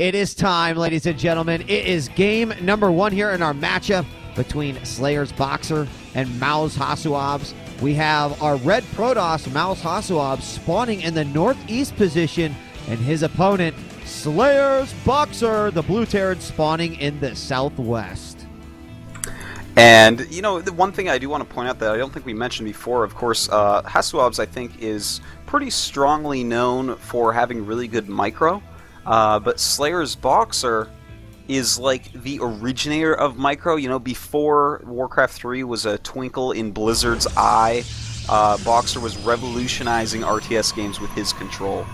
It is time, ladies and gentlemen. It is game number 1 here in our matchup between SlayerS BoxeR and mouz HasuObs. We have our red Protoss, mouz HasuObs, spawning in the northeast position, and his opponent, SlayerS BoxeR, the blue Terran, spawning in the southwest. And, you know, the one thing I do want to point out that I don't think we mentioned before, of course, HasuObs, I think, is pretty strongly known for having really good micro. But SlayerS BoxeR is like the originator of micro. You know, before Warcraft 3 was a twinkle in Blizzard's eye, BoxeR was revolutionizing RTS games with his control.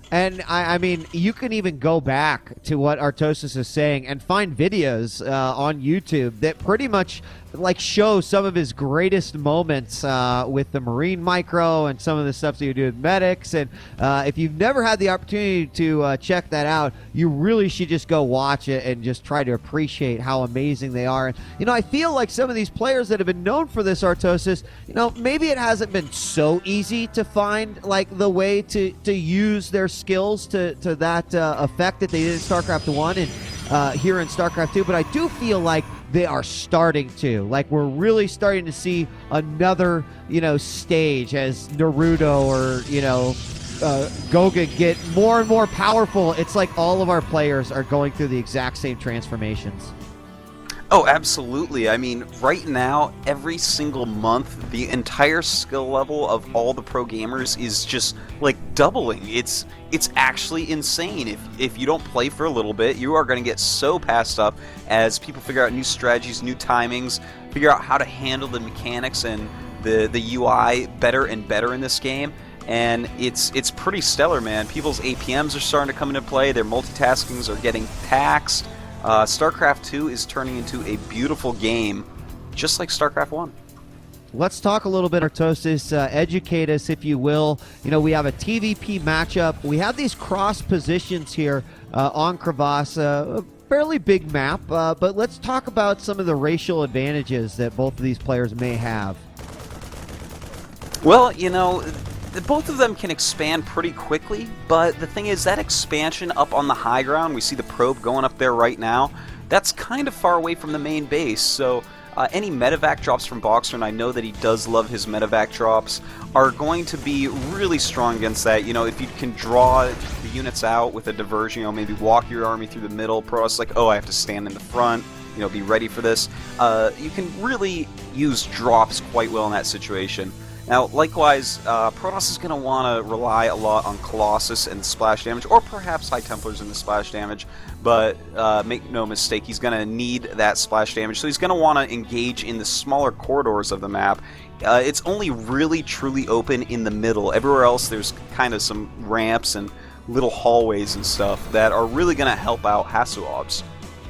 And, I mean, you can even go back to what Artosis is saying and find videos on YouTube that pretty much like show some of his greatest moments with the Marine micro and some of the stuff that you do with medics. And if you've never had the opportunity to check that out, you really should just go watch it and just try to appreciate how amazing they are. And, you know, I feel like some of these players that have been known for this, Artosis, you know, maybe it hasn't been so easy to find like the way to use their skills to that effect that they did in StarCraft 1 and here in StarCraft 2, but I do feel like they are starting to. Like, we're really starting to see another, you know, stage as Naruto or, you know, Goga get more and more powerful. It's like all of our players are going through the exact same transformations. Oh, absolutely. I mean, right now, every single month, the entire skill level of all the pro gamers is just, like, doubling. It's actually insane. If you don't play for a little bit, you are going to get so passed up as people figure out new strategies, new timings, figure out how to handle the mechanics and the UI better and better in this game. And it's pretty stellar, man. People's APMs are starting to come into play. Their multitaskings are getting taxed. StarCraft 2 is turning into a beautiful game, just like StarCraft 1. Let's talk a little bit, Artosis. Educate us, if you will. You know, we have a TVP matchup. We have these cross positions here on Crevasse, a fairly big map, but let's talk about some of the racial advantages that both of these players may have. Well, you know, both of them can expand pretty quickly, but the thing is that expansion up on the high ground, we see the probe going up there right now, that's kind of far away from the main base, so any medevac drops from BoxeR, and I know that he does love his medevac drops, are going to be really strong against that. You know, if you can draw the units out with a diversion, you know, maybe walk your army through the middle, Protoss like, oh, I have to stand in the front, you know, be ready for this. You can really use drops quite well in that situation. Now, likewise, Protoss is going to want to rely a lot on Colossus and splash damage, or perhaps High Templars in the splash damage, but make no mistake, he's going to need that splash damage, so he's going to want to engage in the smaller corridors of the map. It's only really truly open in the middle. Everywhere else, there's kind of some ramps and little hallways and stuff that are really going to help out HasuObs.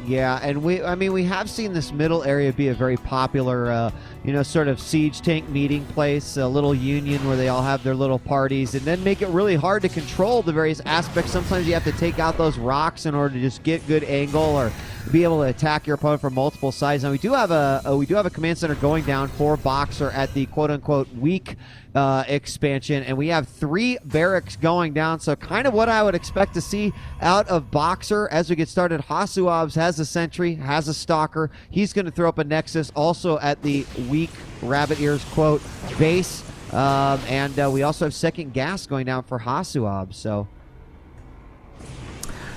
Yeah, and we have seen this middle area be a very popular, you know, sort of siege tank meeting place, a little union where they all have their little parties, and then make it really hard to control the various aspects. Sometimes you have to take out those rocks in order to just get good angle or be able to attack your opponent from multiple sides. Now we do have a command center going down for BoxeR at the quote-unquote weak expansion, and we have 3 barracks going down, so kind of what I would expect to see out of BoxeR as we get started. HasuObs has a sentry, has a stalker. He's going to throw up a nexus also at the weak rabbit ears quote base, and we also have second gas going down for HasuObs. So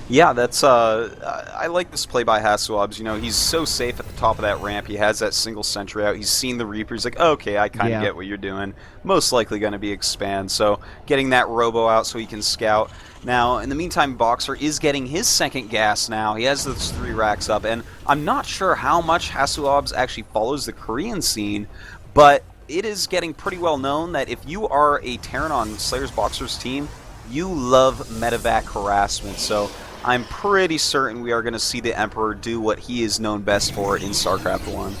yeah, that's I like this play by HasuObs. You know, he's so safe at the top of that ramp. He has that single sentry out. He's seen the Reaper. He's like, okay, I kind of get what you're doing. Most likely going to be expand. So getting that robo out so he can scout. Now, in the meantime, BoxeR is getting his second gas now. He has those 3 racks up, and I'm not sure how much HasuObs actually follows the Korean scene, but it is getting pretty well known that if you are a Terran on SlayerS BoxeR's team, you love medevac harassment. So I'm pretty certain we are going to see the Emperor do what he is known best for in StarCraft 1.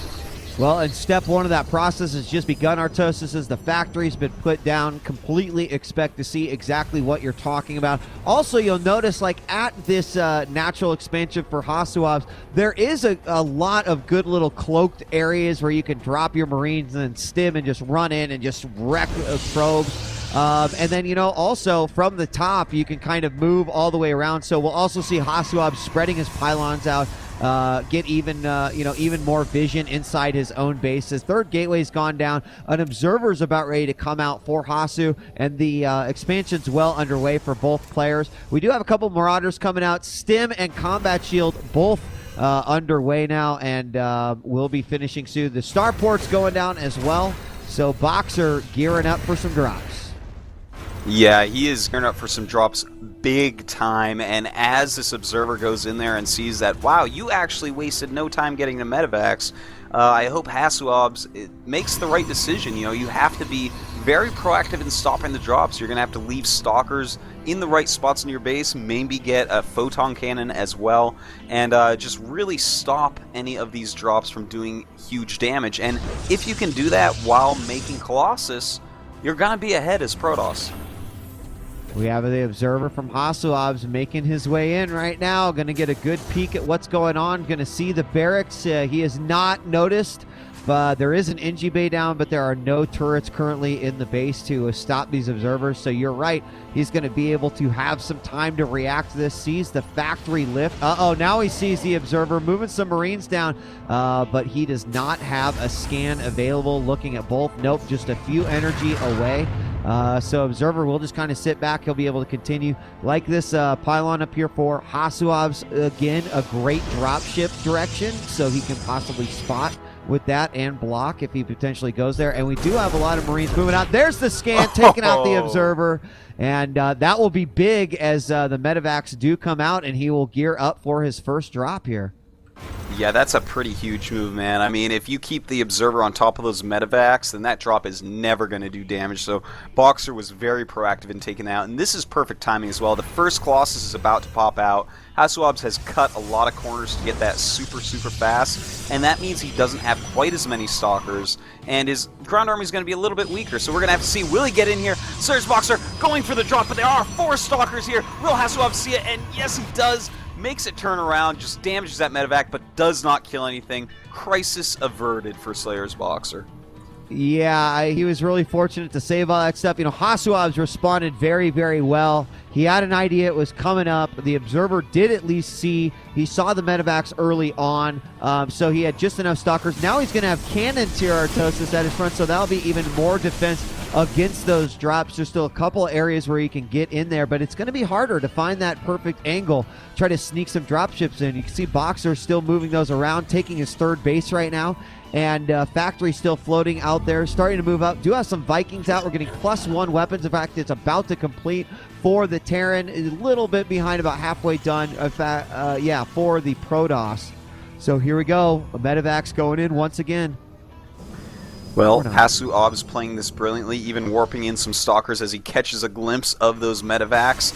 Well, and step 1 of that process has just begun, Artosis, as the factory's been put down. Completely expect to see exactly what you're talking about. Also, you'll notice, like, at this natural expansion for HasuObs, there is a lot of good little cloaked areas where you can drop your Marines and then stim and just run in and just wreck probes. And then, you know, also from the top, you can kind of move all the way around. So we'll also see HasuObs spreading his pylons out, get even, you know, even more vision inside his own base. His third gateway's gone down. An observer's about ready to come out for Hasu, and the expansion's well underway for both players. We do have a couple Marauders coming out. Stim and Combat Shield both underway now, and we'll be finishing soon. The starport's going down as well. So BoxeR gearing up for some drops. Yeah, he is gearing up for some drops big time, and as this observer goes in there and sees that, wow, you actually wasted no time getting the medevacs, I hope HasuObs makes the right decision. You know, you have to be very proactive in stopping the drops. You're going to have to leave stalkers in the right spots in your base, maybe get a photon cannon as well, and just really stop any of these drops from doing huge damage. And if you can do that while making Colossus, you're going to be ahead as Protoss. We have the observer from HasuObs making his way in right now. Going to get a good peek at what's going on. Going to see the barracks. He has not noticed, but there is an NG bay down, but there are no turrets currently in the base to stop these observers. So you're right. He's going to be able to have some time to react to this. Sees the factory lift. Uh-oh, now he sees the observer moving some Marines down, but he does not have a scan available. Looking at both. Nope, just a few energy away. So observer will just kind of sit back. He'll be able to continue like this pylon up here for HasuObs. Again, a great dropship direction, so he can possibly spot with that and block if he potentially goes there. And we do have a lot of Marines moving out. There's the scan, taking out the observer. And that will be big as the medevacs do come out, and he will gear up for his first drop here. Yeah, that's a pretty huge move, man. I mean, if you keep the observer on top of those medevacs, then that drop is never going to do damage. So BoxeR was very proactive in taking that out, and this is perfect timing as well. The first Colossus is about to pop out. HasuObs has cut a lot of corners to get that super fast, and that means he doesn't have quite as many stalkers, and his ground army is going to be a little bit weaker. So we're going to have to see, will he get in here? SlayerS BoxeR going for the drop, but there are 4 stalkers here. Will HasuObs see it? And yes, he does. Makes it turn around, just damages that medevac, but does not kill anything. Crisis averted for SlayerS BoxeR. Yeah, he was really fortunate to save all that stuff. You know, HasuObs responded very well. He had an idea it was coming up. The observer did at least see. He saw the medevacs early on, so he had just enough stalkers. Now he's going to have cannons here, Artosis, at his front, so that'll be even more defense against those drops. There's still a couple areas where he can get in there, but it's going to be harder to find that perfect angle. Try to sneak some dropships in. You can see BoxeR still moving those around, taking his third base right now. And Factory still floating out there, starting to move up. Do have some Vikings out. We're getting +1 weapons. In fact, it's about to complete for the Terran. A little bit behind, about halfway done. In fact, yeah, for the Protoss. So here we go. A medevacs going in once again. Well, HasuObs playing this brilliantly, even warping in some stalkers as he catches a glimpse of those medevacs.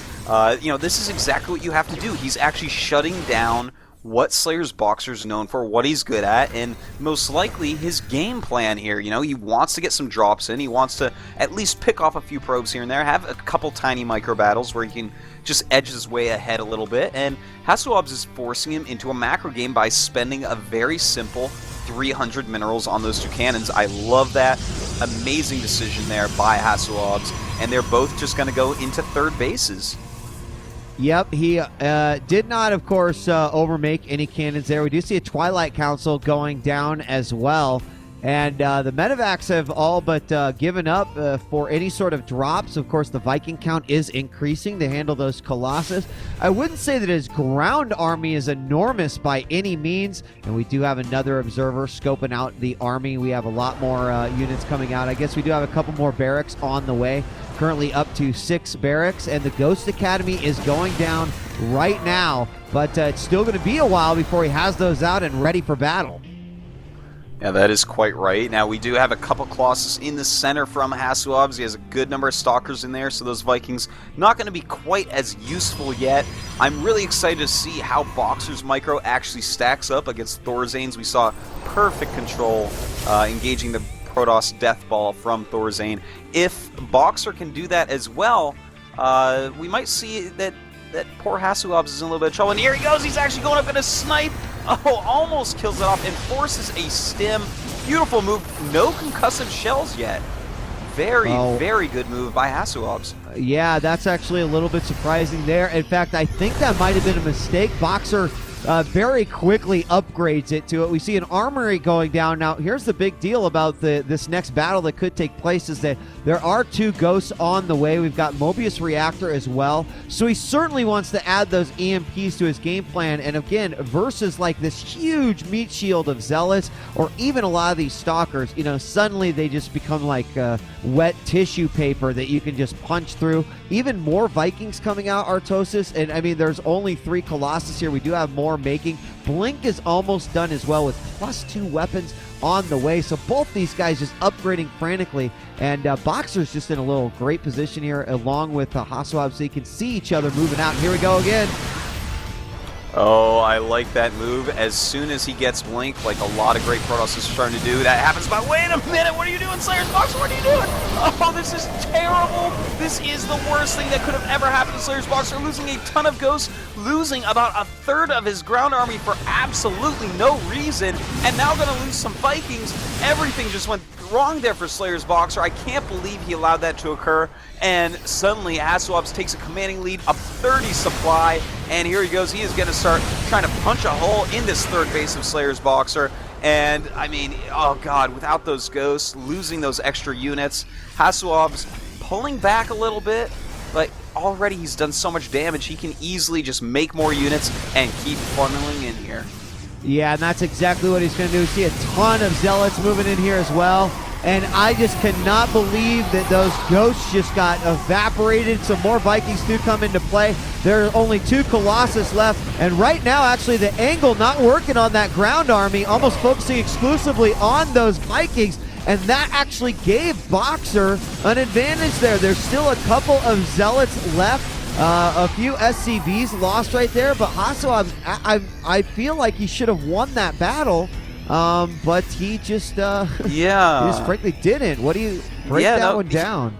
You know, this is exactly what you have to do. He's actually shutting down what SlayerS BoxeR is known for, what he's good at, and most likely his game plan here. You know, he wants to get some drops in. He wants to at least pick off a few probes here and there, have a couple tiny micro battles where he can just edge his way ahead a little bit, and HasuObs is forcing him into a macro game by spending a very simple 300 minerals on those 2 cannons. I love that. Amazing decision there by HasuObs, and they're both just going to go into third bases. Yep, he did not, of course, overmake any cannons there. We do see a Twilight Council going down as well. And the medevacs have all but given up for any sort of drops. Of course, the Viking count is increasing to handle those Colossus. I wouldn't say that his ground army is enormous by any means. And we do have another observer scoping out the army. We have a lot more units coming out. I guess we do have a couple more barracks on the way. Currently up to 6 barracks. And the Ghost Academy is going down right now. But it's still going to be a while before he has those out and ready for battle. Yeah, that is quite right. Now, we do have a couple Colossus in the center from HasuObs. He has a good number of stalkers in there, so those Vikings not going to be quite as useful yet. I'm really excited to see how BoxeR's micro actually stacks up against Thorzane's. We saw perfect control engaging the Protoss Death Ball from Thorzane. If BoxeR can do that as well, we might see that poor HasuObs is in a little bit of trouble. And here he goes. He's actually going up in a snipe. Oh, almost kills it off and forces a stim. Beautiful move. No concussive shells yet. Very good move by HasuObs. Yeah, that's actually a little bit surprising there. In fact, I think that might have been a mistake. BoxeR very quickly upgrades it to it. We see an armory going down. Now, here's the big deal about this next battle that could take place is that there are 2 ghosts on the way. We've got Mobius Reactor as well. So he certainly wants to add those EMPs to his game plan. And again, versus like this huge meat shield of Zealots or even a lot of these Stalkers, you know, suddenly they just become like wet tissue paper that you can just punch through. Even more Vikings coming out, Artosis. And I mean, there's only 3 Colossus here. We do have more making. Blink is almost done as well with +2 weapons on the way. So both these guys just upgrading frantically. And BoxeR's just in a little great position here along with HasuObs, so you can see each other moving out. Here we go again. Oh, I like that move. As soon as he gets Blink, like a lot of great Protoss is starting to do, that happens. But wait a minute, what are you doing, SlayerS BoxeR? What are you doing? Oh, this is terrible. This is the worst thing that could have ever happened to SlayerS BoxeR, losing a ton of ghosts, losing about a third of his ground army for absolutely no reason, and now going to lose some Vikings. Everything just went wrong there for SlayerS BoxeR. I can't believe he allowed that to occur, and suddenly HasuObs takes a commanding lead of 30 supply, and here he goes. He is going to start trying to punch a hole in this third base of SlayerS BoxeR, and I mean, oh god, without those ghosts, losing those extra units, HasuObs pulling back a little bit, but already he's done so much damage, he can easily just make more units and keep funneling in here. Yeah, and that's exactly what he's going to do. See a ton of Zealots moving in here as well. And I just cannot believe that those ghosts just got evaporated. Some more Vikings do come into play. There are only 2 Colossus left. And right now, actually, the angle not working on that ground army, almost focusing exclusively on those Vikings. And that actually gave BoxeR an advantage there. There's still a couple of Zealots left. A few SCVs lost right there, but HasuObs, I feel like he should have won that battle, but he just he just frankly didn't. What do you break that one down?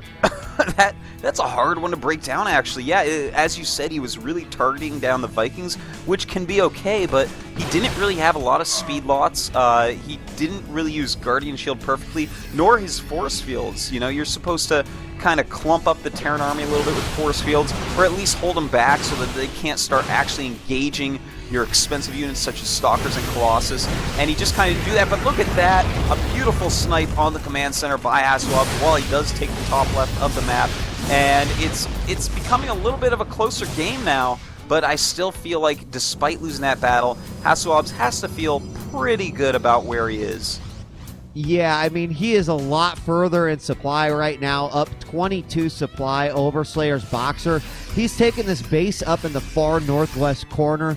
That's a hard one to break down, actually. Yeah, as you said, he was really targeting down the Vikings, which can be okay, but he didn't really have a lot of speed lots. He didn't really use Guardian Shield perfectly, nor his force fields. You know, you're supposed to kind of clump up the Terran army a little bit with force fields, or at least hold them back so that they can't start actually engaging your expensive units such as Stalkers and Colossus, and he just kind of do that. But look at that, a beautiful snipe on the command center by HasuObs while he does take the top left of the map, and it's becoming a little bit of a closer game now, but I still feel like despite losing that battle, HasuObs has to feel pretty good about where he is. Yeah, I mean, he is a lot further in supply right now, up 22 supply over SlayerS BoxeR. He's taken this base up in the far northwest corner,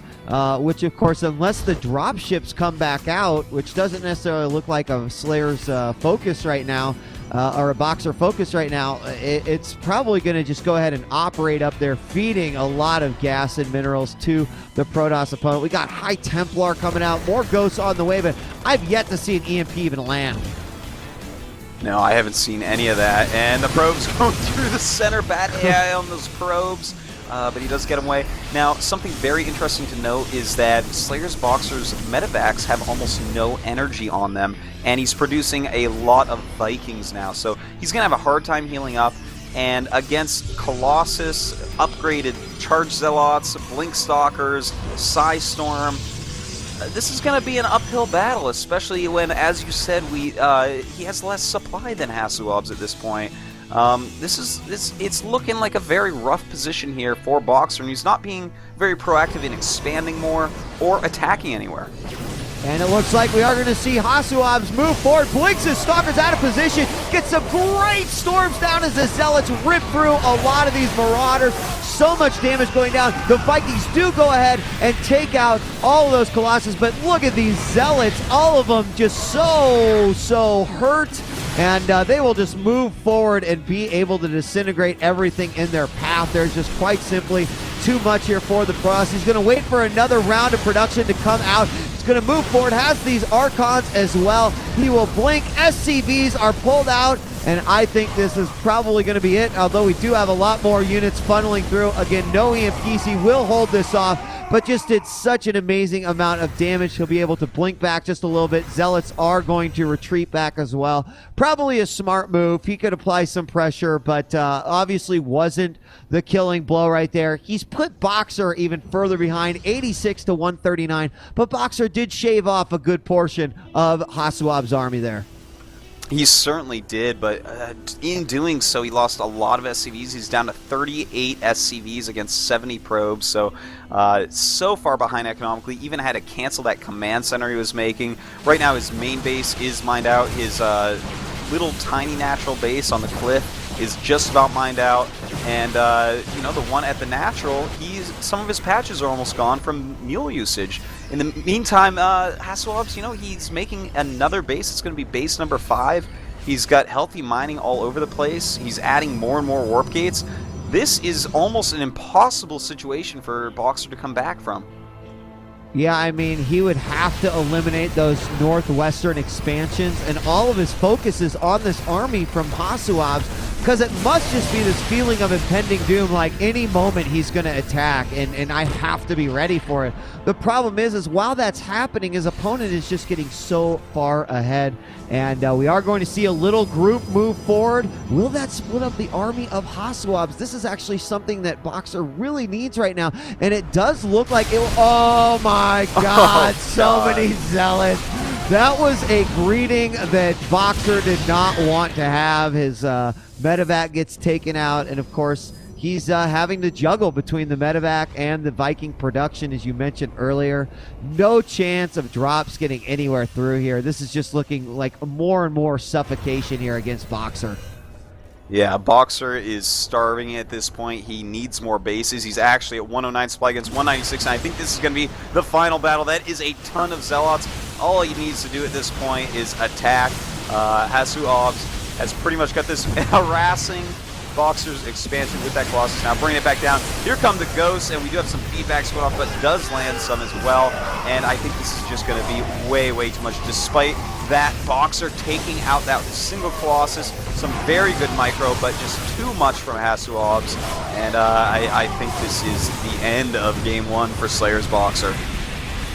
which, of course, unless the dropships come back out, which doesn't necessarily look like a SlayerS focus right now, or a BoxeR focus right now, it's probably going to just go ahead and operate up there, feeding a lot of gas and minerals to the Protoss opponent. We got High Templar coming out, more ghosts on the way, but I've yet to see an EMP even land. No, I haven't seen any of that, and the probe's going through the center, bad AI on those probes, but he does get him away. Now, something very interesting to note is that SlayerS BoxeR's medevacs have almost no energy on them, and he's producing a lot of Vikings now, so he's going to have a hard time healing up, and against Colossus, upgraded Charge Zealots, Blink Stalkers, Psystorm, this is going to be an uphill battle, especially when, as you said, he has less supply than HasuObs at this point. It's looking like a very rough position here for BoxeR, and he's not being very proactive in expanding more or attacking anywhere. And it looks like we are going to see HasuObs move forward. Blinks his Stalkers out of position. Gets some great storms down as the Zealots rip through a lot of these Marauders. So much damage going down. The Vikings do go ahead and take out all of those Colossus, but look at these Zealots. All of them just so hurt. And they will just move forward and be able to disintegrate everything in their path. There's just quite simply too much here for the Protoss. He's going to wait for another round of production to come out. He's going to move forward, has these Archons as well. He will blink. SCVs are pulled out, and I think this is probably going to be it, although we do have a lot more units funneling through. Again, no EMPs. He will hold this off, but just did such an amazing amount of damage. He'll be able to blink back just a little bit. Zealots are going to retreat back as well. Probably a smart move. He could apply some pressure, but obviously wasn't the killing blow right there. He's put BoxeR even further behind, 86 to 139, but BoxeR did shave off a good portion of HasuObs' army there. He certainly did, but in doing so, he lost a lot of SCVs. He's down to 38 SCVs against 70 probes, so so far behind economically. Even had to cancel that command center he was making. Right now, his main base is mined out. His little tiny natural base on the cliff is just about mined out, and you know, the one at the natural, some of his patches are almost gone from mule usage. In the meantime, HasuObs, you know, he's making another base. It's going to be base number 5. He's got healthy mining all over the place. He's adding more and more warp gates. This is almost an impossible situation for BoxeR to come back from. Yeah, I mean, he would have to eliminate those northwestern expansions, and all of his focus is on this army from HasuObs, because it must just be this feeling of impending doom, like any moment he's going to attack, and I have to be ready for it. The problem is while that's happening, his opponent is just getting so far ahead, and we are going to see a little group move forward. Will that split up the army of HasuObs? This is actually something that BoxeR really needs right now, and it does look like it will. Oh my God, so many zealots. That was a greeting that BoxeR did not want to have. His medevac gets taken out, and of course, he's having to juggle between the medevac and the Viking production, as you mentioned earlier. No chance of drops getting anywhere through here. This is just looking like more and more suffocation here against BoxeR. Yeah, BoxeR is starving at this point. He needs more bases. He's actually at 109 supply against 196, and I think this is going to be the final battle. That is a ton of zealots. All he needs to do at this point is attack. HasuObs has pretty much got this harassing BoxeR's expansion with that Colossus. Now bringing it back down. Here come the ghosts, and we do have some feedback going off, but does land some as well. And I think this is just going to be way, way too much, despite that BoxeR taking out that single Colossus. Some very good micro, but just too much from HasuObs. And I think this is the end of game 1 for SlayerS BoxeR.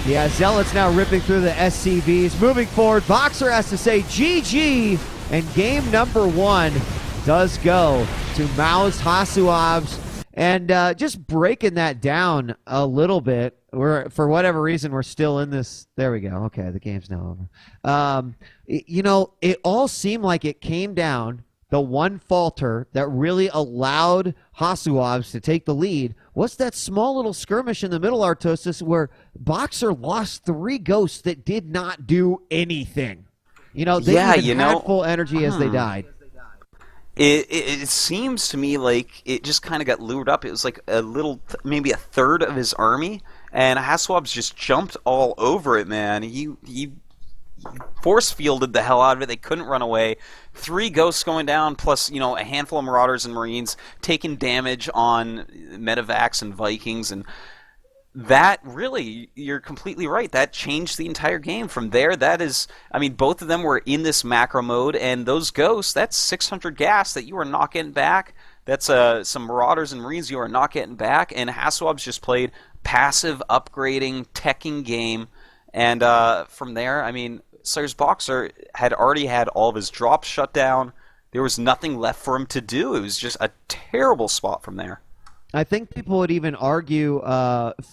Yeah, Zealots now ripping through the SCVs. Moving forward, BoxeR has to say GG, and game number 1 does go to mouz HasuObs. And just breaking that down a little bit, for whatever reason, we're still in this. There we go. Okay, the game's now over. You know, it all seemed like it came down. The one falter that really allowed HasuObs to take the lead was that small little skirmish in the middle, Artosis, where BoxeR lost 3 ghosts that did not do anything. You know, they even had full energy as they died. It seems to me like it just kind of got lured up. It was like a little, maybe a third of his army, and HasuObs just jumped all over it, man. He force fielded the hell out of it. They couldn't run away. 3 ghosts going down, plus, you know, a handful of Marauders and Marines taking damage on medevacs and Vikings, and that really, you're completely right. That changed the entire game. From there, that is, I mean, both of them were in this macro mode, and those ghosts, that's 600 gas that you are not getting back. That's some Marauders and Marines you are not getting back, and HasuObs just played passive, upgrading, teching game, and from there, I mean, SlayerS BoxeR had already had all of his drops shut down. There was nothing left for him to do. It was just a terrible spot from there. I think people would even argue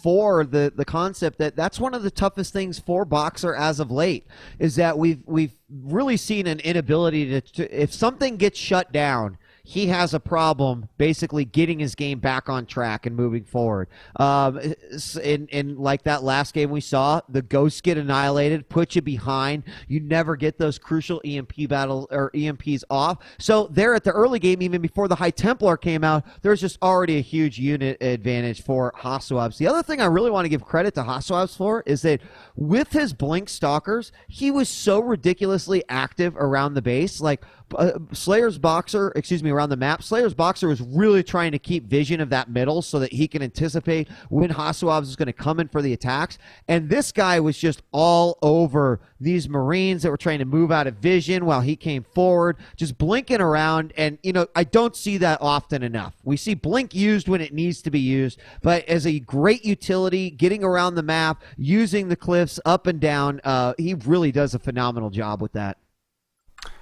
for the concept that that's one of the toughest things for BoxeR as of late, is that we've really seen an inability to if something gets shut down, he has a problem basically getting his game back on track and moving forward. In like that last game we saw, the ghosts get annihilated, put you behind. You never get those crucial EMP battles or EMPs off. So there at the early game, even before the High Templar came out, there's just already a huge unit advantage for HasuObs. The other thing I really want to give credit to HasuObs for is that with his Blink Stalkers, he was so ridiculously active around the base. Like SlayerS BoxeR, excuse me, around the map. SlayerS BoxeR was really trying to keep vision of that middle so that he can anticipate when HasuObs is going to come in for the attacks. And this guy was just all over these Marines that were trying to move out of vision while he came forward, just blinking around. And, you know, I don't see that often enough. We see blink used when it needs to be used, but as a great utility, getting around the map, using the cliffs up and down, he really does a phenomenal job with that.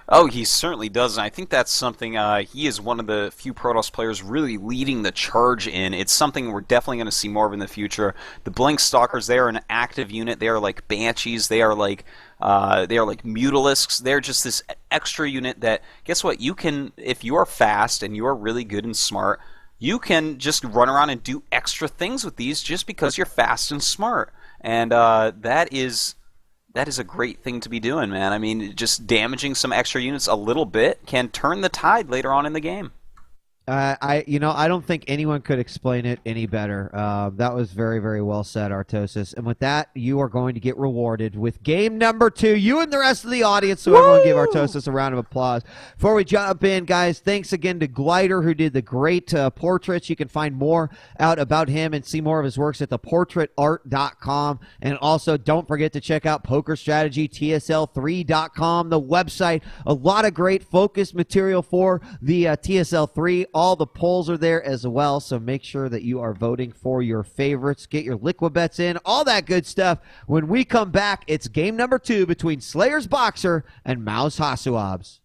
Oh, he certainly does, and I think that's something he is one of the few Protoss players really leading the charge in. It's something we're definitely going to see more of in the future. The Blink Stalkers, they are an active unit. They are like Banshees. They are like Mutalisks. They're just this extra unit that, guess what, you can, if you are fast and you are really good and smart, you can just run around and do extra things with these just because you're fast and smart. And that is a great thing to be doing, man. I mean, just damaging some extra units a little bit can turn the tide later on in the game. I don't think anyone could explain it any better. That was very, very well said, Artosis. And with that, you are going to get rewarded with game number 2. You and the rest of the audience. So everyone give Artosis a round of applause. Before we jump in, guys, thanks again to Glider, who did the great portraits. You can find more out about him and see more of his works at theportraitart.com. And also, don't forget to check out Poker Strategy, TSL3.com, the website. A lot of great focus material for the TSL3. All the polls are there as well, so make sure that you are voting for your favorites. Get your liquid bets in, all that good stuff. When we come back, it's game number 2 between SlayerS BoxeR and mouz HasuObs.